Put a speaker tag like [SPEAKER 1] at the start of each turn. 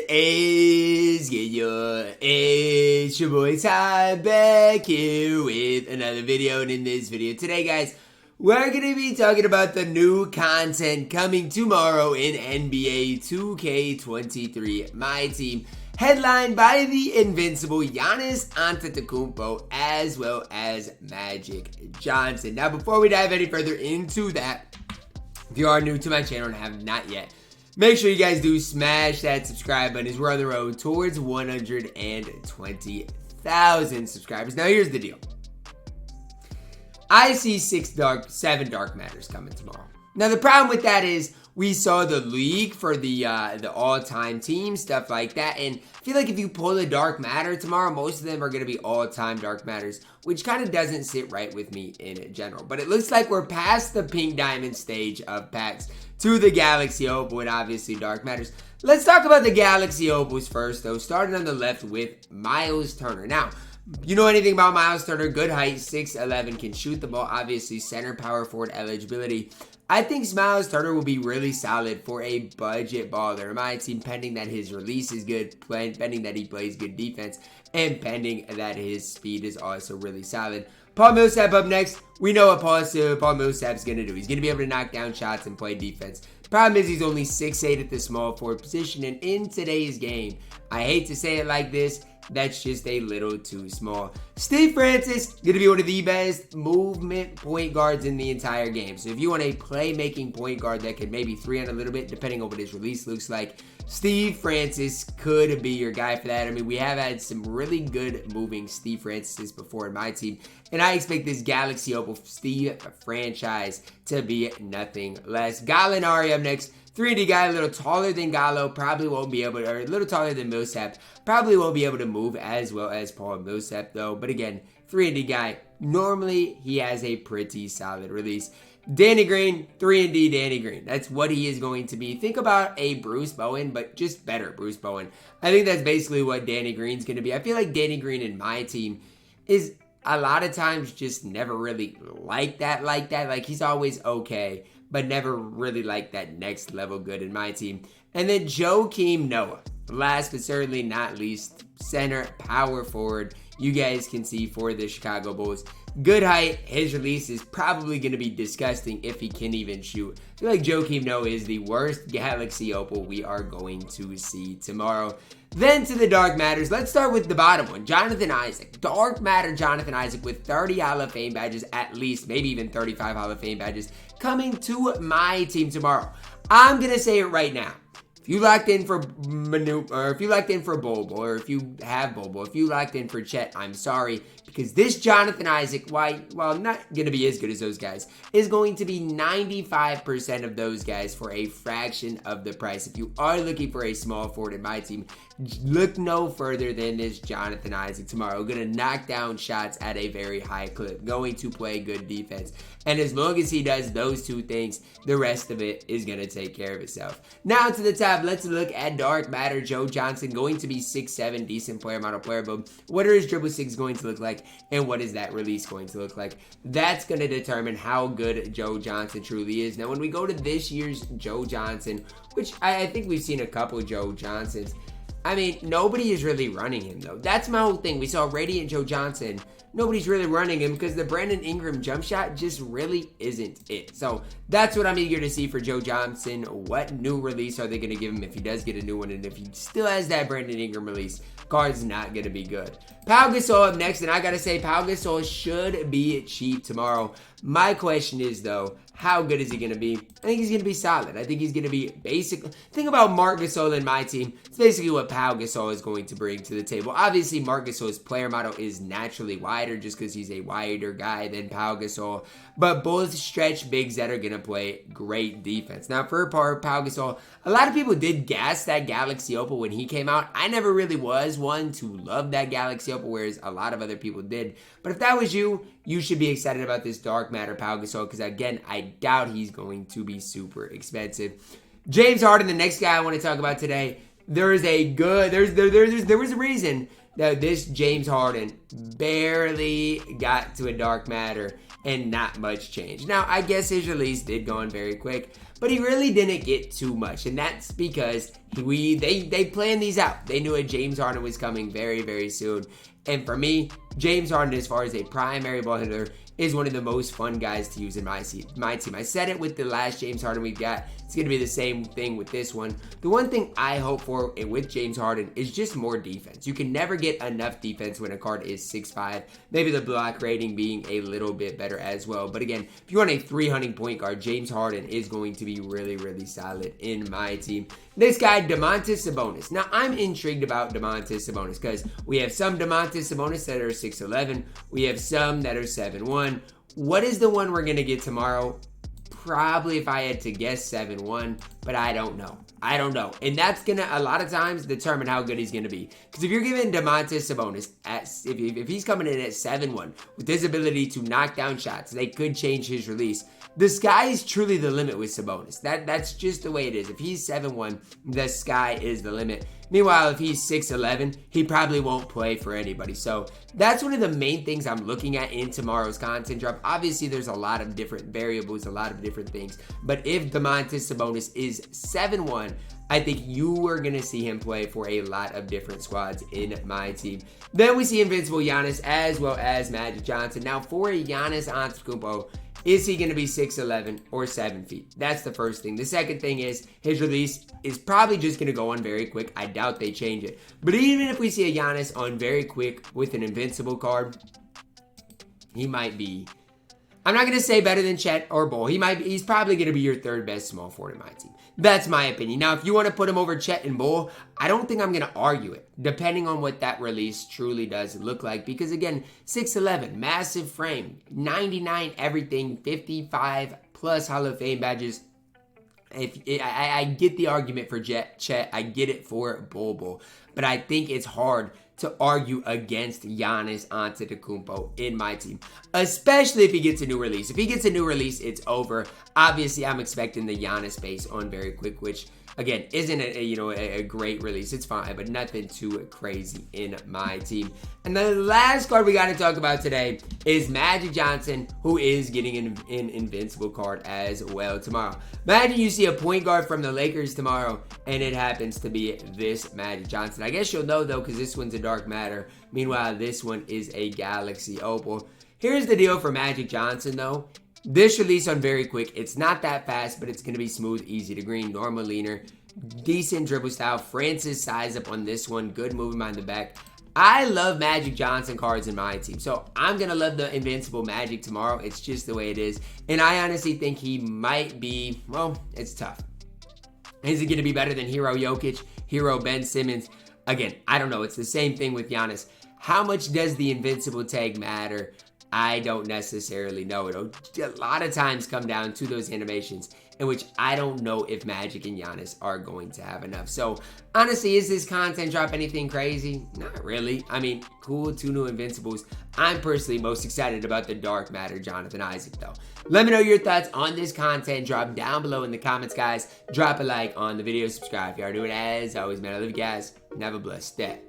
[SPEAKER 1] is good? It's your boy Ty back here with another video, and in this video today, guys, we're going to be talking about the new content coming tomorrow in NBA 2K23 MyTEAM, headlined by the invincible Giannis Antetokounmpo as well as Magic Johnson. Now, before we dive any further into that, if you are new to my channel and have not yet, make sure you guys do smash that subscribe button as we're on the road towards 120,000 subscribers. Now, here's the deal. I see 7 dark matters coming tomorrow. Now, the problem with that is we saw the league for the all-time team, stuff like that, and I feel like if you pull a dark matter tomorrow, most of them are going to be all-time dark matters, which kind of doesn't sit right with me in general. But it looks like we're past the pink diamond stage of packs to the Galaxy Opal and obviously dark matters. Let's talk about the Galaxy Opals first, though, starting on the left with Myles Turner. Now, you know anything about Myles Turner? Good height, 6'11", can shoot the ball, obviously center power forward eligibility. I think Myles Turner will be really solid for a budget baller in my team, pending that his release is good, pending that he plays good defense, and pending that his speed is also really solid. Paul Millsap up next. We know what Paul Millsap's going to do. He's going to be able to knock down shots and play defense. Problem is he's only 6'8" at the small forward position, and in today's game, I hate to say it like this, that's just a little too small. Steve Francis, going to be one of the best movement point guards in the entire game. So if you want a playmaking point guard that could maybe 3 on a little bit, depending on what his release looks like, Steve Francis could be your guy for that. I mean, we have had some really good moving Steve Francis before in my team, and I expect this Galaxy Opal Steve franchise to be nothing less. Gallinari up next. 3D guy, a little taller than Gallo, probably won't be able to, or a little taller than Millsap, probably won't be able to move as well as Paul Millsap though. But again, 3D guy, normally he has a pretty solid release. Danny Green, 3D Danny Green. That's what he is going to be. Think about a Bruce Bowen, but just better Bruce Bowen. I think that's basically what Danny Green's going to be. I feel like Danny Green in my team is a lot of times just never really like that. Like he's always okay, but never really like that next level good in my team. And then Joakim Noah, last but certainly not least, center, power forward. You guys can see for the Chicago Bulls. Good height. His release is probably going to be disgusting if he can even shoot. I feel like Joakim Noah is the worst Galaxy Opal we are going to see tomorrow. Then to the Dark Matters. Let's start with the bottom one. Jonathan Isaac. Dark Matter Jonathan Isaac with 30 Hall of Fame badges at least. Maybe even 35 Hall of Fame badges coming to my team tomorrow. I'm going to say it right now. If you locked in for Manu, or if you locked in for Bobo, or if you have Bobo, if you locked in for Chet, I'm sorry. Because this Jonathan Isaac, while not going to be as good as those guys, is going to be 95% of those guys for a fraction of the price. If you are looking for a small forward in my team, look no further than this Jonathan Isaac tomorrow. Going to knock down shots at a very high clip. Going to play good defense. And as long as he does those two things, the rest of it is going to take care of itself. Now to the top, let's look at Dark Matter Joe Johnson. Going to be 6'7", decent player model player build. What are his dribble six going to look like? And what is that release going to look like? That's going to determine how good Joe Johnson truly is. Now, when we go to this year's Joe Johnson, which I think we've seen a couple Joe Johnsons, I mean, nobody is really running him, though. That's my whole thing. We saw Radiant Joe Johnson. Nobody's really running him because the Brandon Ingram jump shot just really isn't it. So that's what I'm eager to see for Joe Johnson. What new release are they going to give him if he does get a new one? And if he still has that Brandon Ingram release, card's not going to be good. Pau Gasol up next, and I got to say, Pau Gasol should be cheap tomorrow. My question is, though, how good is he going to be? I think he's going to be solid. I think he's going to be basic. Think about Marc Gasol in my team. It's basically what Pau Gasol is going to bring to the table. Obviously, Marc Gasol's player model is naturally wider just because he's a wider guy than Pau Gasol. But both stretch bigs that are going to play great defense. Now, for Pau Gasol, a lot of people did gas that Galaxy Opal when he came out. I never really was one to love that Galaxy Opal, whereas a lot of other people did. But if that was you, you should be excited about this Dark Matter Pau Gasol because, again, I doubt he's going to be super expensive. James Harden, the next guy I want to talk about today. There was a reason that this James Harden barely got to a Dark Matter and not much changed. Now, I guess his release did go on very quick, but he really didn't get too much, and that's because they planned these out. They knew a James Harden was coming very, very soon. And for me, James Harden, as far as a primary ball handler, is one of the most fun guys to use in my team. I said it with the last James Harden we've got. It's going to be the same thing with this one. The one thing I hope for with James Harden is just more defense. You can never get enough defense when a card is 6'5". Maybe the block rating being a little bit better as well. But again, if you want a 300 point guard, James Harden is going to be really, really solid in my team. This guy, Domantas Sabonis. Now, I'm intrigued about Domantas Sabonis because we have some Domantas Sabonis that are 6'11". We have some that are 7'1". What is the one we're going to get tomorrow? Probably, if I had to guess, 7'1", but I don't know. And that's going to, a lot of times, determine how good he's going to be. Because if you're giving Domantas Sabonis, if he's coming in at 7'1", with his ability to knock down shots, they could change his release. The sky is truly the limit with Sabonis. That's just the way it is. If he's 7'1", the sky is the limit. Meanwhile, if he's 6'11", he probably won't play for anybody. So that's one of the main things I'm looking at in tomorrow's content drop. Obviously, there's a lot of different variables, a lot of different things. But if Domantas Sabonis is 7'1", I think you are going to see him play for a lot of different squads in my team. Then we see Invincible Giannis as well as Magic Johnson. Now, for a Giannis Antetokounmpo, is he going to be 6'11" or 7 feet? That's the first thing. The second thing is his release is probably just going to go on very quick. I doubt they change it. But even if we see a Giannis on very quick with an invincible card, he might be, I'm not going to say better than Chet or Bull. He's probably going to be your third best small forward in my team. That's my opinion. Now, if you want to put him over Chet and Bull, I don't think I'm going to argue it, depending on what that release truly does look like. Because again, 6'11", massive frame, 99 everything, 55 plus Hall of Fame badges. I get the argument for Chet, I get it for Bull, but I think it's hard to argue against Giannis Antetokounmpo in my team, especially if he gets a new release. If he gets a new release, it's over. Obviously, I'm expecting the Giannis base on very quick, which again isn't a great release. It's fine, but nothing too crazy in my team. And the last card we got to talk about today is Magic Johnson, who is getting an invincible card as well tomorrow. Imagine you see a point guard from the Lakers tomorrow, and it happens to be this Magic Johnson. I guess you'll know though, because this one's a dark matter. Meanwhile, this one is a Galaxy Opal. Here's the deal for Magic Johnson though. This release on very quick, it's not that fast, but it's going to be smooth, easy to green, normal leaner, decent dribble style. Francis size up on this one, good movement behind the back. I love Magic Johnson cards in my team, so I'm going to love the Invincible Magic tomorrow. It's just the way it is, and I honestly think he might be, well, it's tough. Is it going to be better than Hero Jokic, Hero Ben Simmons? Again, I don't know. It's the same thing with Giannis. How much does the Invincible tag matter? I don't necessarily know. It'll a lot of times come down to those animations, in which I don't know if Magic and Giannis are going to have enough. So honestly, is this content drop anything crazy? Not really. I mean, cool, 2 new Invincibles. I'm personally most excited about the Dark Matter Jonathan Isaac though. Let me know your thoughts on this content drop down below in the comments, guys. Drop a like on the video, subscribe if you are doing it. As always, man, I love you guys, and have a blessed day.